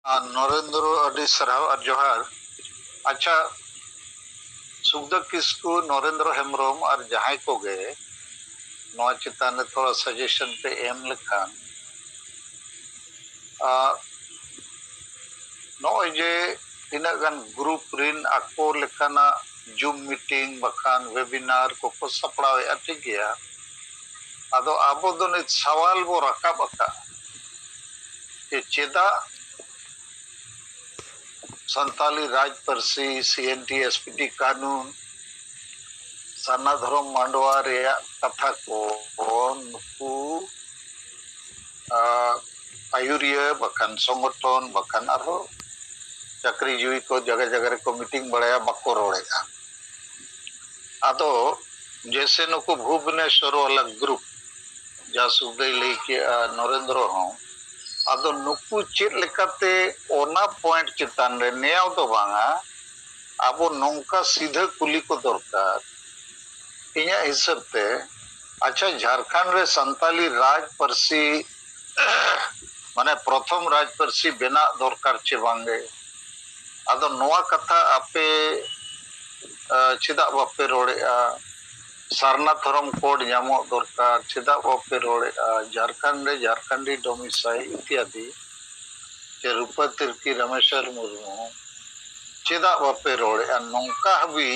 नरेंद्र अडी सराव और जोहार। अच्छा, सुखदेव किस्कू नरेंद्र हेम्ब्रम और जहां को गे नवा चितान थोड़ा सजेशन पे एम लेखान नॉजे तीना गान ग्रुप रिन आको लेखाना जूम मीटिंग बखान वेबिनार को सपड़ावे ठीक गया। आदो आबो दो नित सवाल बो रकाब अका कि चेदा संताली राज परसी सीएनटी एसपीटी कानून साना धर्म मांडवा रेया कथा को नुकु आयुरिया बखान संगठन बखान आरो चाकरी जीवी को जगह जगह को मीटिंग बड़ाया बको रोड़ेगा। आदो जैसे नुकु भुवनेश्वर वाला ग्रुप जा सुगई लेके नरेंद्र हों आदो नुकु चेक लेकाते ओना पॉइंट चितान रे नेयाव तो बांगा आबो नौका सीधे कुली को दरकार इन्या हिसाब ते। अच्छा, झारखंड रे संताली राज परसी माने प्रथम राज परसी बेना दरकार चे बांगे आदो नोआ कथा आपे चिदा बापे रोड़ेआ सारना धर्म कोड ᱧᱟᱢᱚᱜ दरकार चिदा बापे रोड़ेआ झारखंड रे झारखंडी डोमिसाइल इत्यादि जे रूपा तिर्की रमेश्वर मुर्मू चिदा बापे रोड़ेआ नौका हबी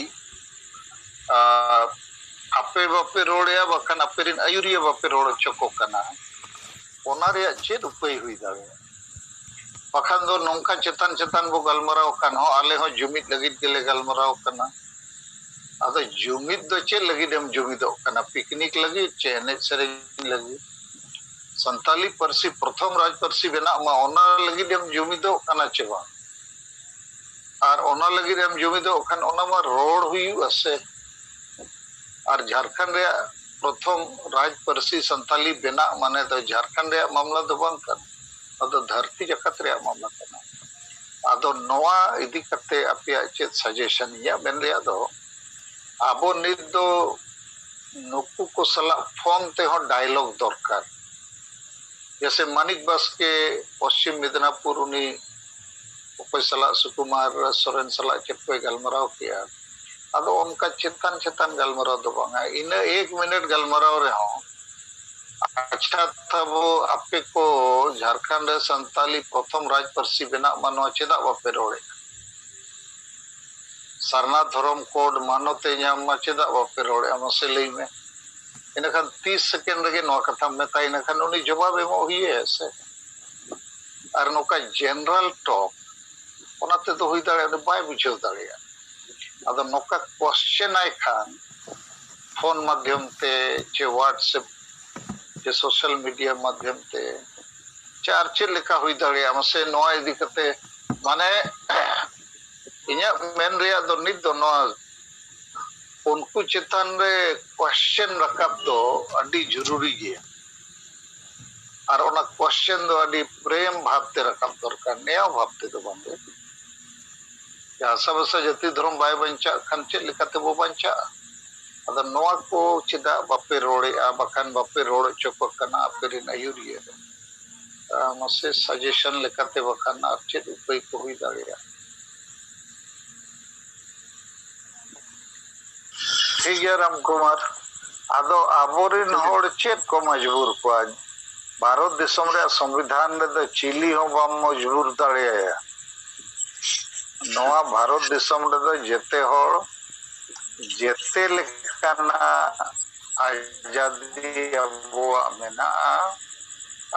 आपे बापे रोड़ेआ बखान आपे रिन आयुरिया बापे रोड़ चको कना ओना रे चेद उपाय हुई दावे बखान दो नौका चेतन चेतन बो गलमराव कान हो आले हो जुमित लगित गेले गलमराव कना आदो जुमित दो चे लगी देम जुमिदो कना पिकनिक लगी चे एने सेरेंज लगी संताली परसी प्रथम राज परसी बेना मा ओना लगी देम जुमिदो कना चे बा और ओना लगी देम जुमिदो खान ओना मा रोड हुई असे और झारखंड रे प्रथम राज परसी संताली बेना माने तो झारखंड रे मामला दो बांग कर आदो धरती जकत रे मामला कना आदो नोआ इदी कते अपिया चे सजेशन या बेन रे आदो आबो नित दो नुकु को सला फोन ते हो डायलॉग दरकार। जैसे मानिक बस के पश्चिम मिदनापुर उनी उपय सला सुकुमार सोरेन सला चेपे गलमराव किया आदो उनका चेतन चेतन गलमराव दो बांगा इन 1 मिनट गलमराव रे हो। अच्छा था वो आपके को झारखंड संताली प्रथम राज परसी बेना मानो चेदा बापे रोड़े सारना धर्म कोड मानोते ᱧᱟᱢ चेदा बापे रोड़े मसे लई में इनखान 30 सेकंड रे नो कथा मेता इनखान उनी जवाब एमो हुई से और नोका जनरल टॉक ओनाते तो हुई दाड़े बाय बुझाव दाड़िया आदो नोका क्वेश्चन आय खान फोन माध्यम ते चे व्हाट्सएप चे सोशल मीडिया माध्यम ते चार चे लेखा हुई दाड़िया मसे नोआ इदी कते माने इन्या मेन रेया दो नित दो नोआ उनको चेतन रे क्वेश्चन रकाब दो अडी जरूरी गया और ओना क्वेश्चन दो अडी प्रेम भावते रकाब दरकार नेया भावते दो बांगे या सब जति धर्म बाय बंचा खान चे लेकाते बो बंचा अदा नोआ को चिदा बापे रोड़े आ बखान बापे रोड़ चको कना आपे आयुरिया मसे सजेशन लेकाते बखान आप चे उपाय को हुई दाड़िया। ठीक है राम कुमार आदो आबोरिन होड़ चेत को मजबूर को आज भारत देशम रे संविधान रे तो चिली हो बम मजबूर दाड़िया नोआ भारत देशम रे तो जेते होड़ जेते लेकाना आजादी अबुआ मेना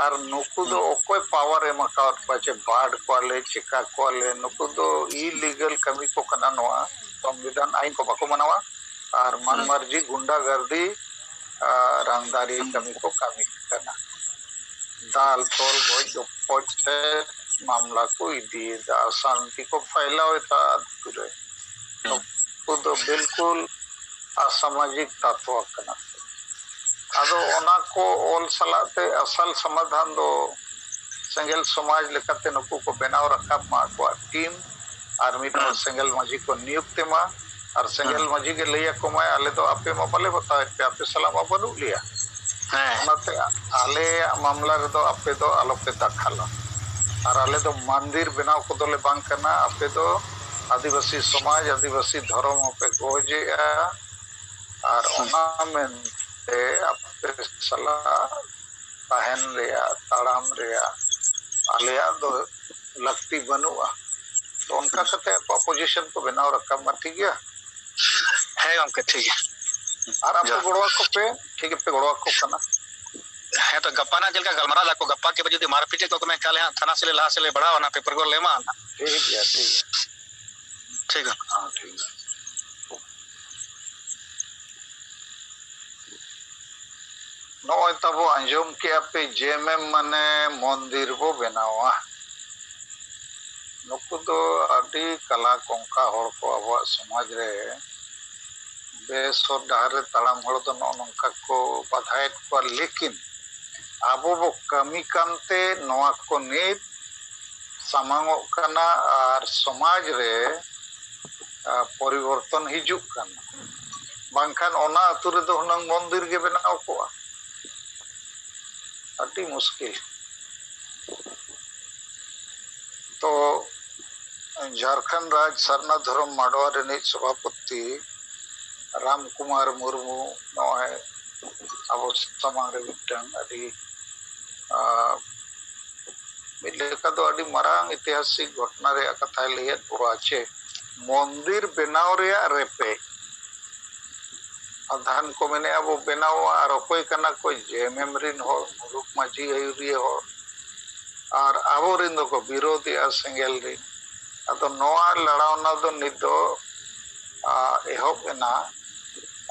और नुकु दो ओकोय पावर एम अकाउंट पाचे बाढ़ कोले चिका कोले नुकु दो इलीगल कमी को कना नोआ संविधान आइन को बाको मनावा और मनमर्जी गुंडागर्दी रंगदारी कमी को कमी करना दाल तोल गोज पछे मामला को इदी शांति को फैलावे ता पूरे तो बिल्कुल असामाजिक तत्व कना आदो ओना को ओल सलाते असल समाधान दो सेंगल समाज लेकाते नुकु को बनाव रखा मा को टीम आर्मी तो सेंगल माजी को नियुक्त मा और सेंगल माजी के लिया कुमाय आले तो आपे मापले बताए पे आपे सलाम बनु लिया है आले मामला रे तो आपे तो आलोपे दाखला और आले दो मंदिर बनाव को दोले बांग करना आपे दो आदिवासी समाज आदिवासी धर्म पे गोजे और ओना मेनते आपे सला ताहन रेया ताड़ाम रेया आलेया दो लगती बनुआ तो उनका कहते हैं पोजीशन को बनाव रखा मत ठीक है गमके ठीक है और आपे गोड़वा को पे ठीक है पे गोड़वा को करना है तो गप्पा ना जलका गलमरा ला को गप्पा के बजे मार पीटे को मैं काले थाना से ला से ले बड़ा ना पेपर को लेमा ठीक है ठीक है हां ठीक है नोय तबो अंजुम के आपे जेएमएम माने मंदिर बो बनावा नुकु दो अडी कला कोंका हर को अब समाज रे बेसर डाहर ताड़ाम हड़ दो नोंका को बाधायत को लेकिन आबो बो कमी कानते नोआ को नित सामांगो कना और समाज रे परिवर्तन हिजुक कना बांखान ओना अतु रे दो हुनंग मंदिर गे बनाव को अति मुश्किल तो झारखंड राज्य सरना धर्म माडवा रे सभापति राम कुमार मुर्मू नोय अब समांग रे मिटन अडी मिलेका दो अडी मरांग ऐतिहासिक घटना रे कथा लेत बुआचे मंदिर बनाव रे रेपे अधान को मैंने अब बनाव और कोई कना कोई जेएमएम रिन हो मुरुक माझी आयुरी हो और आबो रिन दो को विरोधी सेंगेल रिन अतो नोआ लड़ावना दो निदो एहोब एना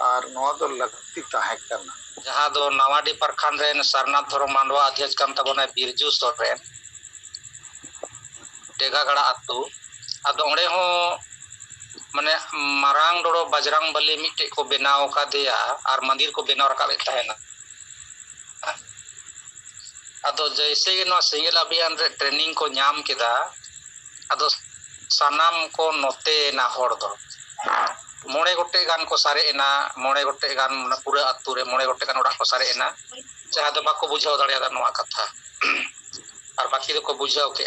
और नोआ दो लगती ताहे करना जहां दो नवाडी प्रखंड रे सरना धर्म मांडवा अध्यक्ष कान तबने बिरजू सोरेन टेगागड़ा अतु अदो ओंडे हो माने मारांग डोड़ो बजरंग बली मिटे को बनाव का दिया और मंदिर को बनाव रखा लेता है ना अदो जैसे कि नो सिंगल अभियान रे ट्रेनिंग को नाम केदा अदो सनाम को नोते ना होड़ दो मोड़े गोटे गान को सारे एना मोड़े गोटे गान पूरा अतु रे मोड़े गोटे गान उड़ा को सारे एना जहां दो बाको बुझाव दाड़िया नोआ कथा और बाकी दो को बुझाव के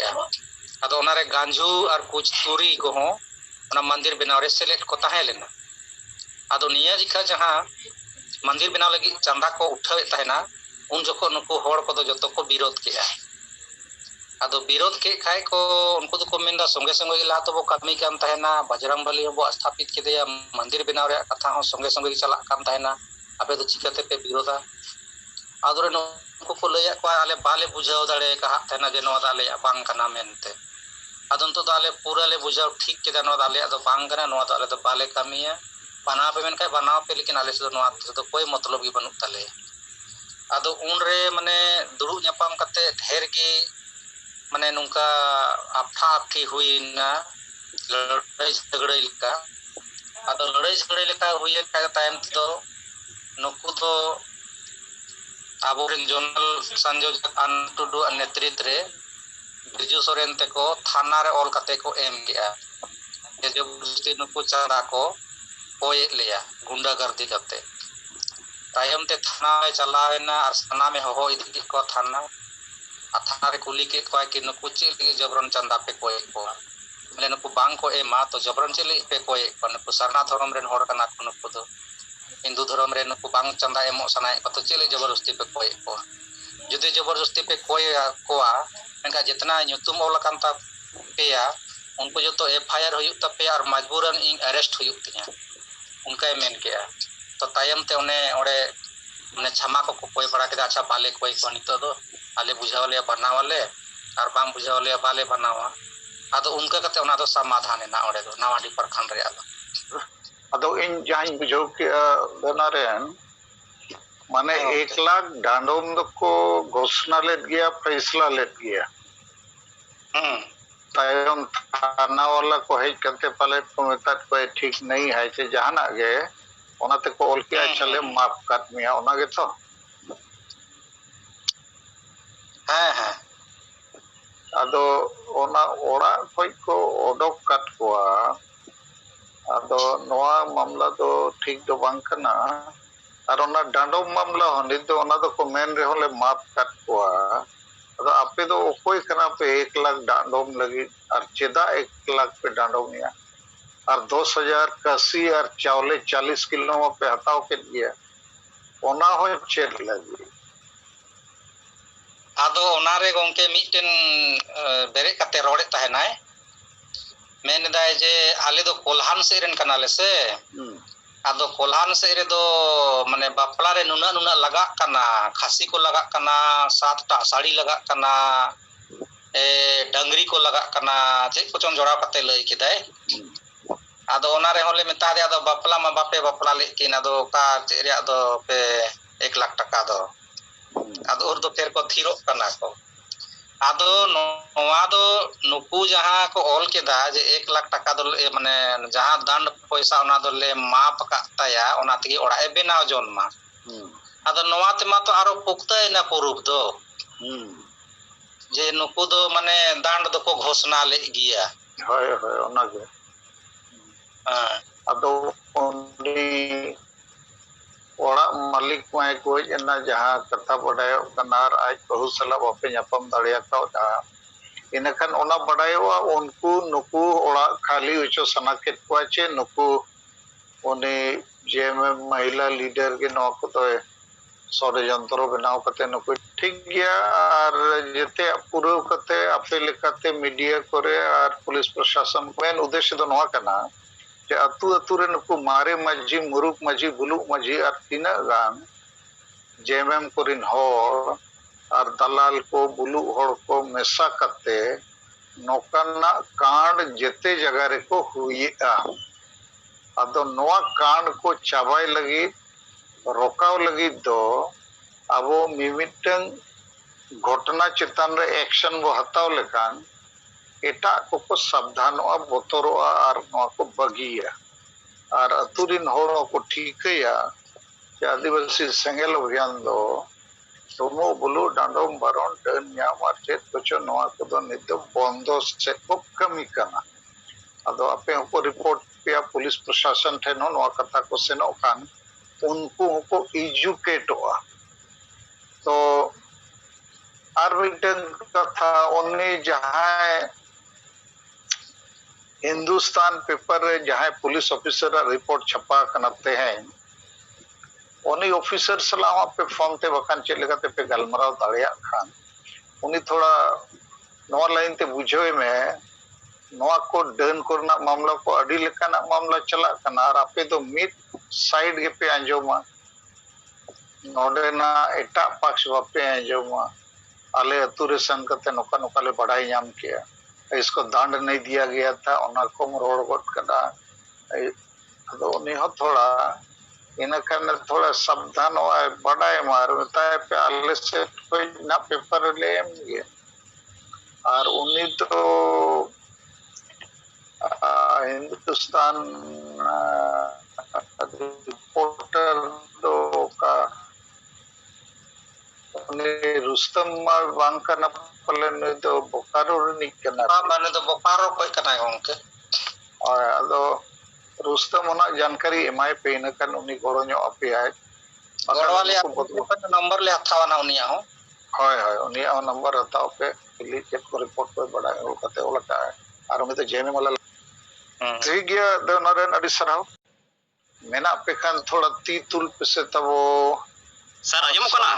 अदो ओना रे गांजू और कुछ तुरी को हो ओना मंदिर बनाव रे सेलेक्ट को ताहे लेना अदो निया जिखा जहां मंदिर बनाव लगी चंदा को उठावे ताहेना उन जको नुको होड़ को दो जतो को विरोध किया अदो विरोध के खाय को उनको तो को मेंदा संगे संगे ला तो वो कमी काम ताहेना बजरंग बली वो स्थापित के दिया मंदिर बनाव रे कथा हो संगे संगे चला काम ताहेना आपे तो चिकाते पे विरोधा अदो रे नुको को लया को आले बाले बुझाव दाड़े कहा ताहेना जे नो दाले बांग कना मेनते अदन तो दाले पूरा ले बुझाव ठीक के नो दाले अदो बांग कना नो दाले तो बाले कमिया बना पे मेन काय बनाव पे लेकिन आले से नो तो कोई मतलब ही बनु तले अदो उन रे माने दुरु न्यापाम कते ढेर की माने नुका आफा आफी हुईना लड़ाई झगड़े लेका अदो लड़ाई झगड़े लेका हुई का टाइम तो नुकु तो आबोरिन जोनल संयोजक अनटुडु नेतृत्व रे बिरजू सोरेन ते को थाना रे ऑल कते को एम गया ये जो बुस्ती नुकु चारा को कोई लिया गुंडागर्दी करते तायम ते थाना में चलावेना और थाना में हो इदी को थाना थाना रे कुली के को कि नुकु चेल के जबरन चंदा पे कोई को ले नुकु बांग को ए मा तो जबरन चेल पे कोई नुकु सरना धर्म रे होर कना नुकु तो हिंदू धर्म रे नुकु बांग चंदा एमो सनाय को तो चेल जबरदस्ती पे कोई को जुदे जबरदस्ती पे कोई कोआ इनका जितना नुतुम ओलकान ता पेया उनको जो तो एफआईआर हुई तपे और मजबूरन इन अरेस्ट हुई तिया उनका मेन किया तो तायम ते ओने माने क्षमा को कोई बड़ा के अच्छा बाले कोई को नितो दो आले बुझावले बनावाले और बाम बुझावले बाले बनावा अदो उनका कते ओना दो समाधान ना ओडे दो नवाडी प्रखंड रे अदो इन जहां बुझाव के बनारेन माने 1 लाख डांडोम को घोषणा लेत गया फैसला लेत गया तायम थाना वाला को है करते पहले को मेता कोई ठीक नहीं है जे जहाना गे ओनाते को ऑल के चले माफ काट मिया ओना गे तो हां अदो ओना ओड़ा कोई को ओडोक काट कोआ अदो नोआ मामला तो ठीक दो बांग कना और ओना डांडो मामला होनी तो ओना तो को मेन रे होले माफ काट कोआ ᱟᱫᱚ ᱟᱯᱮ ᱫᱚ ᱚᱠᱚᱭ ᱠᱟᱱᱟ ᱯᱮ 1 लाख डांडोम लगी और चेदा 1 लाख पे डांडोमिया और 10,000 कसी और चावले 40 किलो पे हताव के दिया ओना हो चेक लगी ᱟᱫᱚ ᱚᱱᱟᱨᱮ ᱜᱚᱝᱠᱮ ᱢᱤᱫᱴᱮᱱ ᱵᱮᱨᱮᱫ ᱠᱟᱛᱮ ᱨᱚᱲᱮᱫ ᱛᱟᱦᱮᱱᱟᱭ ᱢᱮᱱᱫᱟᱭ ᱡᱮ ᱟᱞᱮ ᱫᱚ ᱠᱚᱞᱦᱟᱱ ᱥᱮᱫ ᱨᱮᱱ ᱠᱟᱱᱟᱞᱮ ᱥᱮ ᱟᱫᱚ ᱠᱚᱞᱦᱟᱱ ᱥᱮᱫ ᱨᱮᱫᱚ ᱢᱟᱱᱮ ᱵᱟᱯᱞᱟ ᱨᱮ ᱱᱩᱱᱟᱹᱜ ᱞᱟᱜᱟᱜ ᱠᱟᱱᱟ ᱠᱷᱟᱥᱤ ᱠᱚ ᱞᱟᱜᱟᱜ ᱠᱟᱱᱟ 7ᱴᱟᱜ ᱥᱟᱹᱲᱤ ᱞᱟᱜᱟᱜ ᱠᱟᱱᱟ ᱰᱟᱝᱨᱤ ᱠᱚ ᱞᱟᱜᱟᱜ ᱠᱟᱱᱟ ᱪᱮᱫ ᱠᱚᱪᱚᱝ ᱡᱚᱲᱟᱣ ᱠᱟᱛᱮ ᱞᱟᱹᱭ ᱠᱮᱫᱟᱭ ᱟᱫᱚ ᱚᱱᱟ ᱨᱮᱦᱚᱸ ᱞᱮ ᱢᱮᱛᱟ ᱫᱮᱭᱟ ᱟᱫᱚ ᱵᱟᱯᱞᱟ ᱢᱟ ᱵᱟᱯᱮ ᱵᱟᱯᱞᱟ ᱞᱮᱫ ᱠᱤᱱ ᱟᱫᱚ ᱚᱠᱟ ᱪᱮᱫ ᱨᱮᱭᱟᱜ ᱫᱚ ᱯᱮ 1 लाख টাকা ᱫᱚ ᱟᱫᱚ ᱩᱨ ᱫᱚ ᱯᱷᱮᱨ ᱠᱚ ᱛᱷᱤᱨᱚᱜ ᱠᱟᱱᱟ ᱠᱚ ᱟᱫᱚ ᱱᱚᱣᱟ ᱫᱚ ᱱᱩᱠᱩ ᱡᱟᱦᱟᱸ ᱠᱚ ᱚᱞ ᱠᱮᱫᱟ ᱡᱮ 1 लाख টাকা ᱫᱚ ᱢᱟᱱᱮ ᱡᱟᱦᱟᱸ ᱫᱟᱱᱰ ᱯᱚᱭᱥᱟ ᱚᱱᱟ ᱫᱚᱞᱮ ᱢᱟᱯ ᱟᱠᱟᱫ ᱛᱟᱭᱟ ᱚᱱᱟ ᱛᱮᱜᱮ ᱚᱲᱟᱜ ᱮ ᱵᱮᱱᱟᱣ ᱡᱚᱱᱢᱟ ᱟᱫᱚ ᱱᱚᱣᱟ ᱛᱮᱢᱟ ᱛᱚ ᱟᱨᱚ ᱯᱩᱠᱛᱟᱹᱭᱱᱟ ᱯᱩᱨᱩᱵ ᱫᱚ ᱡᱮ ᱱᱩᱠᱩ ᱫᱚ ᱢᱟᱱᱮ ᱫᱟᱱᱰ ᱫᱚᱠᱚ ᱜᱷᱳषণᱟ ᱞᱮᱫ ᱜᱮᱭᱟ ᱦᱳᱭ ᱦᱳᱭ ᱚᱱᱟᱜᱮ ᱟᱫᱚ ᱩᱱᱤ ᱚᱲᱟᱜ ᱢᱟᱹᱞᱤᱠ ᱢᱟᱭ ᱜᱚᱡ ᱮᱱᱟ ᱡᱟᱦᱟᱸ ᱠᱟᱛᱷᱟ ᱵᱟᱰᱟᱭᱚᱜ ᱠᱟᱱᱟ ᱟᱨ ᱟᱡ ᱵᱟᱹᱦᱩ ᱥᱟᱞᱟᱜ ᱵᱟᱯᱮ ᱧᱟᱯᱟᱢ ᱫᱟᱲᱮᱭᱟᱠᱟᱣᱫᱟ ᱤᱱᱟᱹᱠᱷᱟᱱ ᱚᱱᱟ ᱵᱟᱰᱟᱭᱚᱜᱼᱟ ᱩᱱᱠᱩ ᱱᱩᱠᱩ ᱚᱲᱟᱜ ᱠᱷᱟᱹᱞᱤ ᱦᱚᱪᱚ ᱥᱟᱱᱟ ᱠᱮᱫ ᱠᱚᱣᱟ ᱪᱮ ᱱᱩᱠᱩ ᱩᱱᱤ ᱡᱮएमएम महिला लीडर के नौ को तो षड्यंत्र बनाव कते नुकु ठीक गया और जेते पूरा कते अपे लेकाते मीडिया करे और पुलिस प्रशासन मेन उद्देश्य दो नवा कना जे अतु अतु रे नुकु मारे माझी मुरुक माझी बुलुक माझी और तीना गान जेएमएम कोरिन होर और दलाल को बुलुक होर को मेसा कते नोकाना कांड जेते जगह रे को हुईआ अदो नवा कांड को चाबाई लगी रोकाव लगी दो अबो मिमिटंग घटना चेतन रे एक्शन बो हताव लेकान एटा को सावधानोआ बोतरोआ और नवा को बगिया और अतुरिन होड़ को ठीकया जे आदिवासी सेंगेल अभियान दो सुमो बुलु डांडोम बारोन डन न्याम और चेत कुछ नवा को दो नित बंदो से को कमी कना अदो आपे को रिपोर्ट पे पुलिस प्रशासन ठेन नवा कथा को सेनो कान उनको को एजुकेटोआ तो आर मिटन कथा उन्नी जहां हिंदुस्तान पेपर रे जहां पुलिस ऑफिसर रिपोर्ट छपा कनते हैं उन्नी ऑफिसर सलाह पे फोन ते बखान चेक लगाते पे गलमराव दाड़िया खान उन्नी थोड़ा नवा लाइन ते बुझोय में नवा को डन करना मामला को अडी लेकाना मामला चला कना और आपे तो मिड साइड के पे अंजोमा नोडेना एटा पक्ष बापे अंजोमा आले अतुरे सन कते नोका नोका ले बड़ाई नाम किया इसको दंड नहीं दिया गया था ओना को रोड गट कदा अदो उनी हो थोड़ा इन करने थोड़ा सावधान हो बड़ाई मार बताए पे आले से कोई ना पेपर ले गए और उन्नी तो हिंदुस्तान रिपोर्टर दो का रुस्तम बांग करना पलन तो बोकारो निकना माने तो बोकारो कोई कना गोंके और अदो रुस्तम ओना जानकारी एमाय पे इन कन उनी गोड़ो ᱧᱚᱜ अपियाय गोड़वाले नंबर ले हथावा ना उनिया हो होय होय उनिया नंबर हताव पे लिख के रिपोर्ट पे बड़ा होल कते ओलका और उनी तो जेने वाला ठीक गया दो नरेन अडी सराव मेना पे खान थोड़ा ती तुल पे से तबो सर आजम कना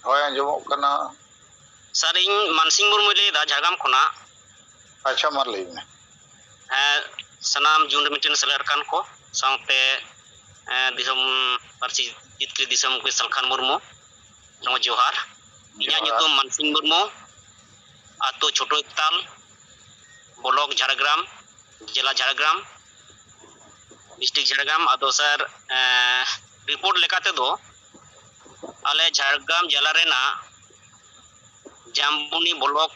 होय आजमो कना सर इन मानसिंह मुर्मू ले दा झारगाम कोना अच्छा मार लई में सनाम जुन मिटन सलेर कान को साउते दिसम पार्सी चितकरी दिसम को सलखान मुर्मू नो जोहार इन्या nyutum मानसिंह मुर्मू आतो छोटो ताल ब्लॉक झारग्राम जिला झारग्राम डिस्ट्रिक्ट झारग्राम आदो सर रिपोर्ट लेकाते दो आले झारग्राम जिला रेना जामबुनी ब्लॉक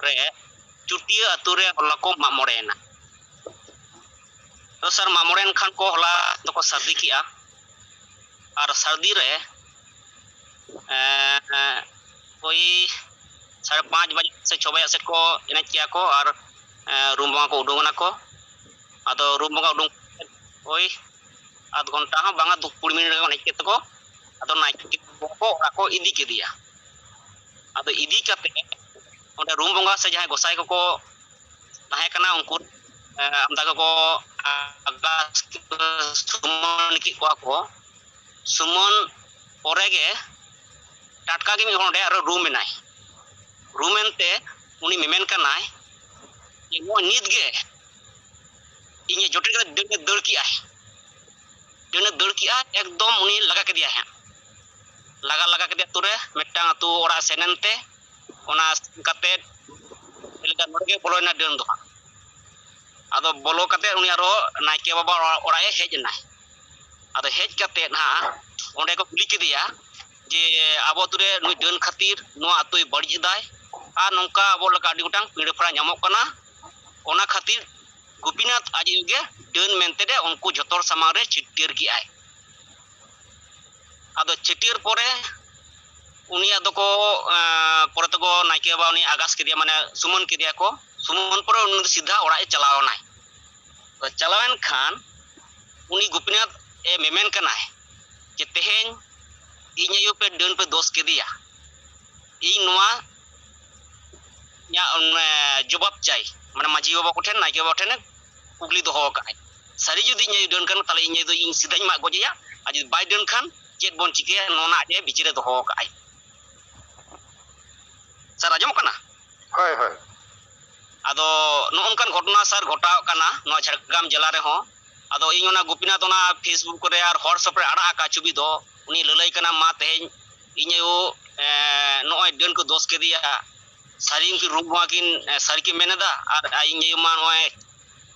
रे चुटिया अतु रे होला को मामोड़ेना तो सर मामोड़ेन खान को होला तो को सर्दी किया और सर्दी रे कोई 5:30 बजे से 6 बजे से को एने किया को और रूम को उडुंगना को आदो रूम को उडुंग ओई आध घंटा हा बांगा 20 मिनट को नेके को आदो नाइट को इदी के दिया ᱟᱫᱚ ᱤᱫᱤ ᱠᱟᱛᱮ ᱚᱸᱰᱮ ᱨᱩᱢ ᱵᱚᱸᱜᱟ ᱥᱮ ᱡᱟᱦᱟᱸᱭ ᱜᱚᱸᱥᱟᱭ ᱠᱚᱠᱚ ᱛᱟᱦᱮᱸ ᱠᱟᱱᱟ ᱩᱱᱠᱩ ᱟᱢᱫᱟ ᱠᱚᱠᱚ ᱥᱩᱢᱟᱹᱱ ᱠᱮᱫ ᱠᱚᱣᱟ ᱠᱚ ᱥᱩᱢᱟᱹᱱ ᱯᱚᱨᱮ ᱜᱮ ᱴᱟᱴᱠᱟ ᱜᱮ ᱢᱤᱫ ᱦᱚᱲ ᱚᱸᱰᱮ ᱟᱨᱚ ᱨᱩᱢ ᱮᱱᱟᱭ ᱨᱩᱢ ᱮᱱᱛᱮ ᱩᱱᱤ ᱢᱮᱢᱮᱱ ᱠᱟᱱᱟᱭ ᱡᱮ ᱱᱚᱜᱼᱚᱭ ᱱᱤᱛ ᱜᱮ ᱤᱧ ᱡᱚᱴᱮᱫ ᱠᱟᱛᱮ ᱫᱟᱹᱲ ᱠᱮᱜᱼᱟᱭ ᱫᱟᱹᱲ ᱠᱮᱜᱼᱟᱭ ᱮᱠᱫᱚᱢ ᱩᱱᱤ ᱞᱟᱜᱟ ᱠᱮᱫᱮᱭᱟᱭ ᱦᱟᱸᱜ ᱞᱟᱜᱟ ᱠᱮᱫᱮᱭᱟ ᱟᱹᱛᱩ ᱨᱮ ᱢᱤᱫᱴᱟᱝ ᱟᱹᱛᱩ ᱚᱲᱟᱜ ᱥᱮᱱ ᱮᱱᱛᱮ ᱚᱱᱟ ᱠᱟᱛᱮ ᱱᱚᱰᱮ ᱜᱮ ᱵᱚᱞᱚᱭᱮᱱᱟ ᱰᱟᱹᱱ ᱫᱚ ᱦᱟᱸᱜ ᱟᱫᱚ ᱵᱚᱞᱚ ᱠᱟᱛᱮ ᱩᱱᱤ ᱟᱨᱚ ᱱᱟᱭᱠᱮ ᱵᱟᱵᱟ ᱚᱲᱟᱜ ᱮ ᱦᱮᱡ ᱮᱱᱟᱭ ᱟᱫᱚ ᱦᱮᱡ ᱠᱟᱛᱮ ᱦᱟᱸᱜ ᱚᱸᱰᱮ ᱠᱚ ᱠᱩᱞᱤ ᱠᱮᱫᱮᱭᱟ ᱡᱮ ᱟᱵᱚ ᱟᱹᱛᱩ ᱨᱮ ᱱᱩᱭ ᱰᱟᱹᱱ ᱠᱷᱟᱹᱛᱤᱨ ᱱᱚᱣᱟ ᱟᱹᱛᱩᱭ ᱵᱟᱹᱲᱤᱡ ᱮᱫᱟᱭ ᱟᱨ ᱱᱚᱝᱠᱟ ᱟᱵᱚ ᱞᱮᱠᱟ ᱟᱹᱰᱤ ᱜᱚᱴᱟᱝ ᱯᱤᱲᱟᱹ ᱯᱟᱲᱟ ᱧᱟᱢᱚᱜ ᱠᱟᱱᱟ ᱚᱱᱟ ᱠᱷᱟᱹᱛᱤᱨ ᱜᱳᱯᱤᱱᱟᱛᱷ ᱟᱡ ᱜᱮ ᱰᱟᱹᱱ ᱢᱮᱱᱛᱮ ᱩᱱᱠᱩ ᱡᱷᱚᱛᱚ ᱦᱚᱲ ᱥᱟᱢᱟᱝ ᱨᱮ ᱪᱷᱟᱹᱴᱭᱟᱹᱨ ᱠᱮᱜᱼᱟᱭ ᱟᱫᱚ ᱪᱷᱟᱹᱴᱭᱟᱹᱨ ᱯᱚᱨᱮ ᱩᱱᱤ ᱟᱫᱚ ᱠᱚ ᱯᱚᱨᱮ ᱛᱮᱠᱚ ᱱᱟᱭᱠᱮ ᱵᱟᱵᱟ ᱩᱱᱤ ᱟᱜᱟᱥ ᱠᱮᱫᱮᱭᱟ ᱢᱟᱱᱮ ᱥᱩᱢᱟᱹᱱ ᱠᱮᱫᱮᱭᱟ ᱠᱚ ᱥᱩᱢᱟᱹᱱ ᱯᱚᱨᱮ ᱩᱱᱤ ᱥᱤᱫᱷᱟ ᱚᱲᱟᱜ ᱮ ᱪᱟᱞᱟᱣᱱᱟᱭ ᱪᱟᱞᱟᱣᱮᱱ ᱠᱷᱟᱱ ᱩᱱᱤ ᱜᱳᱯᱤᱱᱟᱛᱷ ᱮ ᱢᱮᱢᱮᱱ ᱠᱟᱱᱟᱭ ᱡᱮ ᱛᱮᱦᱮᱧ ᱤᱧ ᱟᱭᱳ ᱯᱮ ᱰᱟᱹᱱ ᱯᱮ ᱫᱳᱥ ᱠᱮᱫᱮᱭᱟ ᱤᱧ ᱱᱚᱣᱟ ᱤᱧᱟᱹᱜ ᱡᱚᱵᱟᱵ ᱪᱟই ᱢᱟᱱᱮ ᱢᱟᱹᱡᱷᱤ ᱵᱟᱵᱟ ᱠᱚᱴᱷᱮᱱ ᱱᱟᱭᱠᱮ ᱵᱟᱵᱟ ᱴᱷᱮᱱ ᱠᱩᱠᱞᱤ ᱫᱚᱦᱚ ᱟᱠᱟᱫᱟᱭ ᱥᱟᱹᱨᱤ ᱡᱩᱫᱤ ᱤᱧ ᱟᱭᱳ ᱰᱟᱹᱱ ᱠᱟᱱᱟ ᱛᱟᱦᱞᱮ ᱤᱧ ᱟᱭᱳ ᱫᱚ ᱤᱧ ᱥᱤᱫᱷᱟᱹᱧ ᱢᱟᱜ ᱜᱚᱡᱮᱭᱟ ᱟᱨ ᱡᱩᱫᱤ ᱵᱟᱭ ᱰᱟᱹᱱ ᱠᱷᱟᱱ ᱪᱮᱫ ᱵᱚᱱ ᱪᱤᱠᱟᱹᱭᱟ ᱱᱚᱣᱟ ᱟᱡ ᱮ ᱵᱤᱪᱟᱹᱨᱮ ᱫᱚᱦᱚ ᱟᱠᱟᱫᱟᱭ ᱥᱟᱨ ᱟᱸᱡᱚᱢᱚᱜ ᱠᱟᱱᱟ ᱦᱳᱭ ᱦᱳᱭ ᱟᱫᱚ ᱱᱚᱜᱼᱚᱱᱠᱟᱱ ᱜᱷᱚᱴᱚᱱᱟ ᱥᱟᱨ ᱜᱷᱚᱴᱟᱣ ᱠᱟᱱᱟ ᱱᱚᱣᱟ ᱡᱷᱟᱲᱜᱨᱟᱢ ᱡᱮᱞᱟ ᱨᱮᱦᱚᱸ ᱟᱫᱚ ᱤᱧ ᱚᱱᱟ ᱜᱳᱯᱤᱱᱟᱛᱷ ᱚᱱᱟ ᱯᱷᱮᱥᱵᱩᱠ ᱨᱮ ᱟᱨ ᱦᱳᱣᱟᱴᱥᱮᱯ ᱨᱮ ᱟᱲᱟᱜ ᱟᱠᱟᱫ ছবি ᱫᱚ ᱩᱱᱤ ᱞᱟᱹᱞᱟᱹᱭ ᱠᱟᱱᱟ ᱢᱟ ᱛᱮᱦᱮᱧ ᱤᱧ ᱟᱭᱳ ᱱᱚᱜᱼᱚᱭ ᱰᱟᱹᱱ ᱠᱚ ᱫᱳᱥ ᱠᱮᱫᱮᱭᱟ ᱥᱟᱹᱨᱤ ᱨᱩᱢ ᱵᱚᱸᱜᱟ ᱠᱤᱱ ᱥᱟᱹᱨᱤ ᱠᱤᱱ ᱢᱮᱱ ᱮᱫᱟ ᱟᱨ ᱤᱧ ᱟᱭᱳ ᱢᱟ ᱱᱚᱜᱼᱚᱭ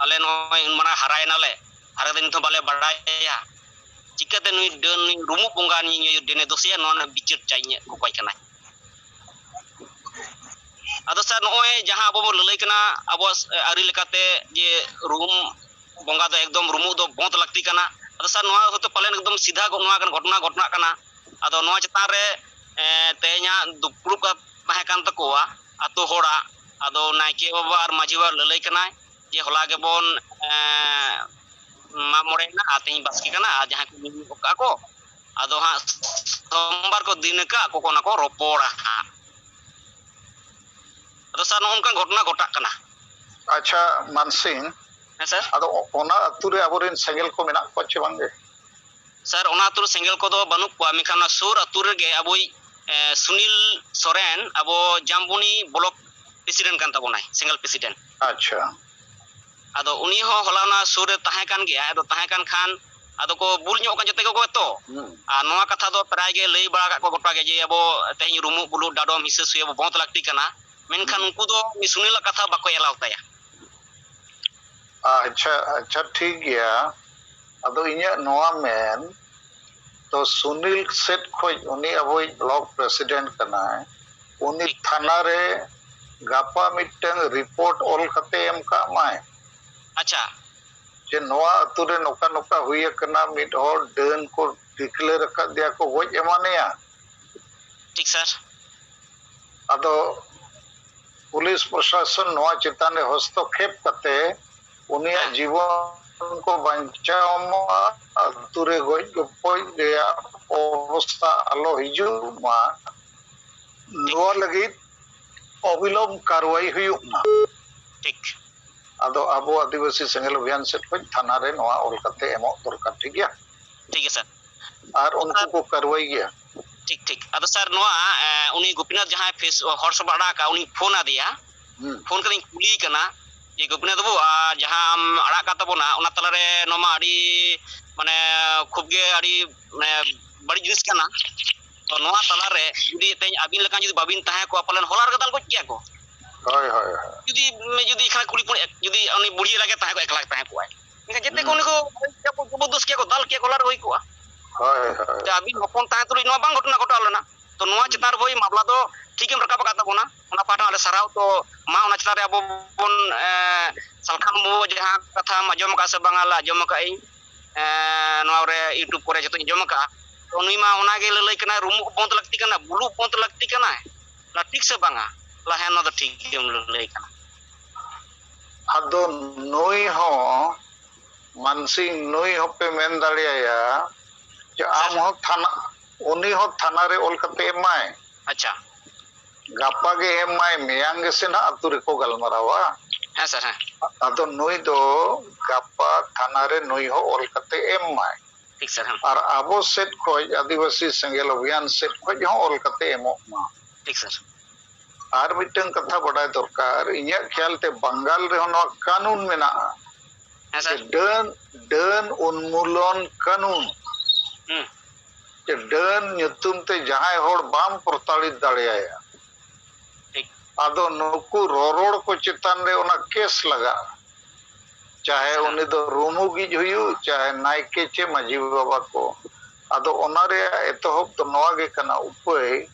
ᱟᱞᱮ ᱱᱚᱜᱼᱚᱭ ᱢᱟᱨᱟᱝ ᱦᱟᱨᱟᱭᱮᱱᱟᱞᱮ ᱦᱟᱨᱟ ᱠᱟᱛᱮ ᱱᱤᱛ ᱦᱚᱸ ᱵᱟᱞᱮ ᱵᱟᱲᱟᱭᱟ ᱪᱤᱠᱟᱹᱛᱮ ᱱᱩᱭ ᱰᱟᱹᱱ ᱨᱩᱢᱩᱜ ᱵᱚᱸᱜᱟ ᱤᱧ ᱟᱭᱳ ᱰᱟᱹᱱᱮ ᱫᱳᱥᱮᱭᱟ ᱱᱚᱣᱟ ᱨᱮᱱᱟᱜ ᱵᱤᱪᱟᱹᱨ ᱪᱟই ᱤᱧ ᱠᱚᱠᱚᱭ ᱠᱟᱱᱟᱭ ᱟᱫᱚ ᱥᱟᱨ ᱱᱚᱜᱼᱚᱭ ᱡᱟᱦᱟᱸ ᱟᱵᱚ ᱵᱚᱱ ᱞᱟᱹᱞᱟᱹᱭ ᱠᱟᱱᱟ ᱟᱵᱚᱣᱟᱜ ᱟᱹᱨᱤ ᱞᱮᱠᱟᱛᱮ ᱡᱮ ᱨᱩᱢ ᱵᱚᱸᱜᱟ ᱫᱚ ᱮᱠᱫᱚᱢ ᱨᱩᱢᱩᱜ ᱫᱚ ᱵᱚᱱᱫ ᱞᱟᱹᱠᱛᱤ ᱠᱟᱱᱟ ᱟᱫᱚ ᱥᱟᱨ ᱱᱚᱣᱟ ᱦᱚᱭᱛᱳ ᱯᱟᱞᱮᱱ ᱮᱠᱫᱚᱢ ᱥᱤᱫᱷᱟ ᱱᱚᱣᱟ ᱜᱷᱚᱴᱚᱱᱟ ᱜᱷᱚᱴᱱᱟᱜ ᱠᱟᱱᱟ ᱟᱫᱚ ᱱᱚᱣᱟ ᱪᱮᱛᱟᱱ ᱨᱮ ᱛᱮᱦᱮᱧᱟᱜ ᱫᱩᱯᱲᱩᱵ ᱛᱟᱦᱮᱸ ᱠᱟᱱ ᱛᱟᱠᱚᱣᱟ ᱟᱛᱳ ᱦᱚᱲᱟᱜ ᱟᱫᱚ ᱱᱟᱭᱠᱮ ᱵᱟᱵᱟ ᱟᱨ ᱢᱟᱹᱡᱷᱤ ᱵᱟᱵᱟ ᱞᱟᱹᱞᱟᱹᱭ ᱠᱟᱱᱟᱭ ᱡᱮ ᱦᱚᱞᱟ ᱜᱮᱵᱚᱱ ᱢᱟᱜ ᱢᱚᱬᱮᱭᱮᱱᱟ ᱟᱨ ᱛᱮᱦᱮᱧ ᱵᱟᱥᱠᱮ ᱠᱟᱱᱟ ᱟᱨ ᱡᱟᱦᱟᱸᱭ ᱠᱚ ᱧᱩ ᱠᱟᱜᱼᱟ ᱠᱚ ᱟᱫᱚ ᱦᱟᱸᱜ ᱥᱳᱢᱵᱟᱨ ᱠᱚ ᱫᱤᱱ ᱟᱠᱟᱫ ᱟᱠᱚ ᱚᱱᱟ ᱠᱚ ᱨᱚᱯᱚᱲᱟ ᱦᱟᱸᱜ ᱟᱫᱚ ᱥᱟᱨ ᱱᱚᱜᱼᱚᱱᱠᱟᱱ ᱜᱷᱚᱴᱚᱱᱟ ᱜᱷᱚᱴᱟᱜ ᱠᱟᱱᱟ ᱟᱪᱪᱷᱟ ᱢᱟᱱᱥᱤᱝ ᱦᱮᱸ ᱥᱟᱨ ᱟᱫᱚ ᱚᱱᱟ ᱟᱹᱛᱩ ᱨᱮ ᱟᱵᱚᱨᱮᱱ ᱥᱮᱸᱜᱮᱞ ᱠᱚ ᱢᱮᱱᱟᱜ ᱠᱚᱣᱟ ᱪᱮ ᱵᱟᱝᱜᱮ ᱥᱟᱨ ᱚᱱᱟ ᱟᱹᱛᱩ ᱨᱮ ᱥᱮᱸᱜᱮᱞ ᱠᱚᱫᱚ ᱵᱟᱹᱱᱩᱜ ᱠᱚᱣᱟ ᱢᱮᱱᱠᱷᱟᱱ ᱚᱱᱟ ᱥᱩᱨ ᱟᱹᱛᱩ ᱨᱮᱜᱮ ᱟᱵᱚᱭᱤᱡ ᱥᱩᱱᱤᱞ ᱥᱚᱨᱮᱱ ᱟᱵᱚ ᱡᱟᱢᱵᱚᱱᱤ ᱵᱞᱚᱠ ᱯᱨᱮᱥᱤᱰᱮন্ট ᱠᱟᱱ ᱛᱟᱵᱚᱱᱟᱭ ᱥᱮᱸᱜᱮᱞ ᱯᱨᱮᱥᱤᱰᱮন্ট ᱟᱪᱪᱷᱟ ᱟᱫᱚ ᱩᱱᱤ ᱦᱚᱸ ᱦᱚᱞᱟ ᱚᱱᱟ ᱥᱩᱨ ᱨᱮ ᱛᱟᱦᱮᱸ ᱠᱟᱱ ᱜᱮᱭᱟ ᱟᱫᱚ ᱛᱟᱦᱮᱸ ᱠᱟᱱ ᱠᱷᱟᱱ ᱟᱫᱚ ᱠᱚ ᱵᱩᱞ ᱧᱚᱜ ᱠᱟᱱ ᱡᱚᱛᱚ ᱠᱚ ᱛᱚ ᱟᱨ ᱱᱚᱣᱟ ᱠᱟᱛᱷᱟ ᱫᱚ ᱯᱨᱟᱭ ᱜᱮ ᱞᱟᱹᱭ ᱵᱟᱲᱟ ᱠᱟᱜ ᱠᱚ ᱜᱚᱴᱟ ᱜᱮ ᱡᱮ ᱟᱵᱚ ᱛᱮᱦᱮᱧ ᱨᱩᱢᱩᱜ ᱵᱩᱞᱩᱜ ᱰᱟᱰᱚᱢ ᱦᱤᱥᱟᱹ ᱥᱩᱭᱟᱹ ᱵᱚᱱᱫ ᱞᱟᱹᱠᱛᱤ ᱠᱟᱱᱟ ᱢᱮᱱᱠᱷᱟᱱ ᱩᱱᱠᱩ ᱫᱚ ᱥᱩᱱᱤᱞᱟᱜ ᱠᱟᱛᱷᱟ ᱵᱟᱠᱚ ᱮᱞᱟᱣ ᱛᱟᱭᱟ ᱟᱪᱪᱷᱟ ᱴᱷᱤक ᱜᱮᱭᱟ ᱟᱫᱚ ᱤᱧᱟᱹᱜ ᱱᱚᱣᱟ ᱢᱮᱱ तो सुनील सेट खोज उनी अबोई ब्लॉक प्रेसिडेंट कनाय उनी थाना रे गापा मिटन रिपोर्ट ऑल खते एम का माय अच्छा जे नोआ अतु रे नोका नोका हुई कना मिट और डन को डिक्लेयर कर दिया को गोज एमानेया ठीक सर अदो पुलिस प्रशासन नोआ चिताने हस्तक्षेप कते उनिया जीवन को बचाव अतु रे गोज गोपoj ᱨᱮᱭᱟᱜ অবস্থা আলো হিজুমা নোয়া লাগি অবিলম্ব কারওয়াই হুᱭᱩᱜ ᱢᱟ ठीक ᱟᱫᱚ ᱟᱵᱚ ᱟᱹᱫᱤᱵᱟᱹᱥᱤ ᱥᱮᱸᱜᱮᱞ ᱚভিযান ᱥᱮᱫ ᱠᱷᱚᱱ ᱛᱷᱟᱱᱟ ᱨᱮ ᱱᱚᱣᱟ ᱚᱞ ᱠᱟᱛᱮ ᱮᱢᱚᱜ ᱫᱚᱨᱠᱟর ᱴᱷᱤक ᱜᱮᱭᱟ सर ᱟᱨ उनको को कारवाई गया ठीक ठीक अदो सर नोआ उनी गोपीनाथ जहां फेस हॉर्स बड़ा का उनी फोन आदिया फोन कदिन कुली कना जे गोपीनाथ बाबू जहां आम अड़ा का तबोना ओना तलारे नोमा आडी माने खूब गे आडी बड़ी जिनिस कना तो नोआ तलारे जुदी तेज आबिन लका जुदी बाबिन ताहे को पालन होलार गदाल को किया को होय होय जुदी जुदी खा कुड़ी पुण जुदी उनी बुढ़ी लागे ताहे को एकला ताहे को आय जेते को उनी को जबरदस्त किया को दाल किया को लार होई को होय होय आबिन हपन ताहे तुली नोआ बांग घटना घटा लेना तो नोआ चितार होई मामला दो ठीकम रकाब का तबोना ओना पाटा आले सराव तो मा ओना चितार अबो बन सलखान मो जहां कथा मजम का से बांगाला जम का इ नोआ रे यूट्यूब करे जतो जम का तो नुई मा ओना गे लई कना रूम बंद लगती कना बुलू बंद लगती कना ला ठीक से बांगा ला है न तो ठीक गेम लई कना अदो नुई हो मानसी नुई हो पे मेन दाड़िया जे आम हो थाना उनी हो थाना रे ओल कते माय अच्छा गापा गे एमाय मेयांग गे से ना अतु रे को गलमरावा हाँ सर हाँ अदो नुई दो गापा थाना रे नुई हो ऑल कते एमाय ठीक सर हाँ और आबो सेट खोज आदिवासी सेंगेल अभियान सेट खोज हो ऑल कते एमो मा ठीक सर आर मिटन कथा बड़ाय दरकार इnya ख्याल ते बंगाल रे होनो कानून मेना हाँ सर डन उन्मूलन कानून जे डन nyutum ते जहाय होड़ बाम प्रताड़ित दाड़ेया ठीक आदो नुकु रोरोड़ को चितान रे ओना केस लगा चाहे उनी दो रूमु गिज हुयु चाहे नायके चे माजी बाबा को आदो ओना रे एतहब तो नवा गे कना उपाय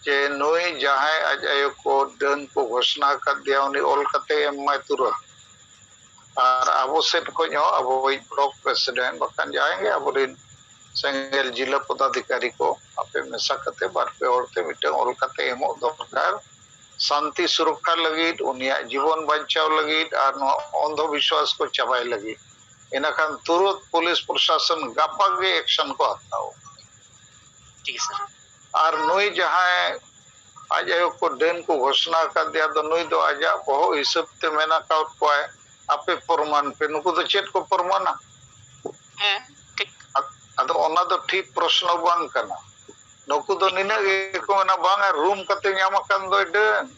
जे नोई जहाय आज आयो को डन को घोषणा कर दिया उनी ऑल कते एमाय तुरंत और अब सेट को अब ब्लॉक प्रेसिडेंट बखान जाएंगे अब सेंगेल जिला पदाधिकारी को आपे मेसा करते बारपे औरते मिटे ऑल करते एमो दरकार शांति सुरक्षा लगित उनिया जीवन बचाव लगित और अंधविश्वास को चबाई लगित इनाखान तुरंत पुलिस प्रशासन गापा गे एक्शन को हताओ ठीक सर और नुई जहां आज आयो को डेन को घोषणा कर दिया तो नुई दो आजा बहु हिसाब ते मेना का को आपे प्रमाण पे नुकु तो चेट को प्रमाण हाँ ठीक अदो ओना दो ठीक प्रश्न बांग कना नुकु दो निना गे को ना बांग रूम कते ᱧᱟᱢ kan do den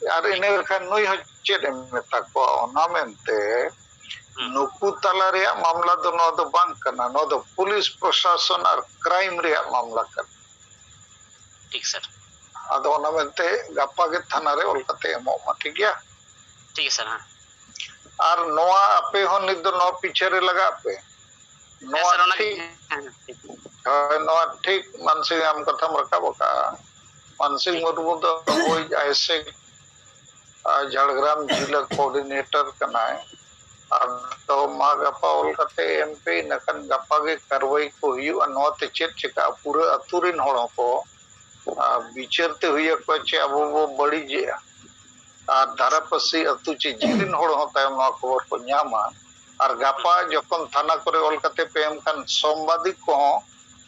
ar ine kan nui ho chet meta ko ona mente नुकु तला रे मामला दो नो दो बांग कना नो दो पुलिस प्रशासन और क्राइम रे मामला कर ठीक सर अदो ओना mente गापा गे थाना रे ओल कते एमो मा ठीक गया ठीक है सर हाँ और नोआ आपे हो निद नो पीछे रे लगा पे नोआ ठीक नोआ ठीक मानसिंह हम कथम रखा बका मानसिंह मुर्मू दो कोई ऐसे झाड़ग्राम जिला कोऑर्डिनेटर कनाय तो मा गपा ओल कते एमपी नकन गपा गे कार्रवाई को हुयु नो ते चेत चिका पूरा अतुरिन होड़ो को विचारते हुए को चे अब वो बड़ी जे और धारापासी अतु चे जिरिन होड़ हो तायम नो खबर को ᱧᱟᱢᱟ और गापा जखन थाना करे ऑल कते पे एम खान संवादिक को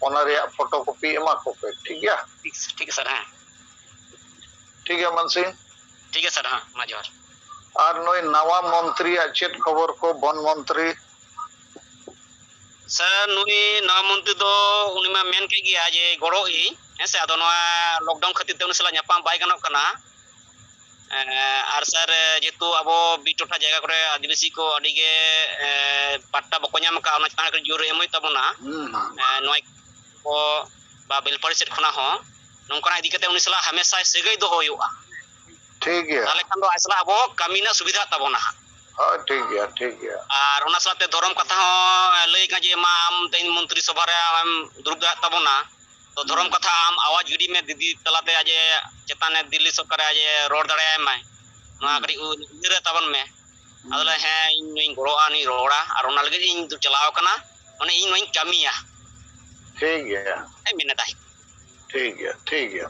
ओना रे फोटोकॉपी एमा को पे ठीक गया ठीक है सर हाँ ठीक है मनसिंह ठीक है सर हाँ मा जोहार और नोई नवा मंत्री चेत खबर को वन मंत्री सर नुई नवा मंत्री दो उनी मा मेन के गया जे गड़ो इ हेसे आदो नवा लॉकडाउन खातिर ते उनी सला ᱧᱟᱯᱟᱢ बाय गनोक कना और सर जेतु अब बी टोठा जगह करे आदिवासी को अड़ी गे पट्टा बको ᱧᱟᱢ का ओना चतान जोर एम हुई तबना नोय को बा बेलपड़ी सेट खना हो नोंकना इदी कते उनी सला हमेशा सेगई दो होयुआ ठीक है ताले खान दो आसला अब कामिना सुविधा तबना हां ठीक है और ओना साथे धर्म कथा हो लई का जे मा आम तेन मंत्री सभा रे आम दुर्गा तबना तो धर्म कथा आम आवाज गिडी में दीदी तलाते आज चेताने दिल्ली सरकार आज रोड दड़े आय मा गड़ी उरे तबन में अदले है इन गड़ो आनी रोड़ा और ओना लगे इन चलाव कना माने इन नई कामिया ठीक है ए मिने ताई ठीक है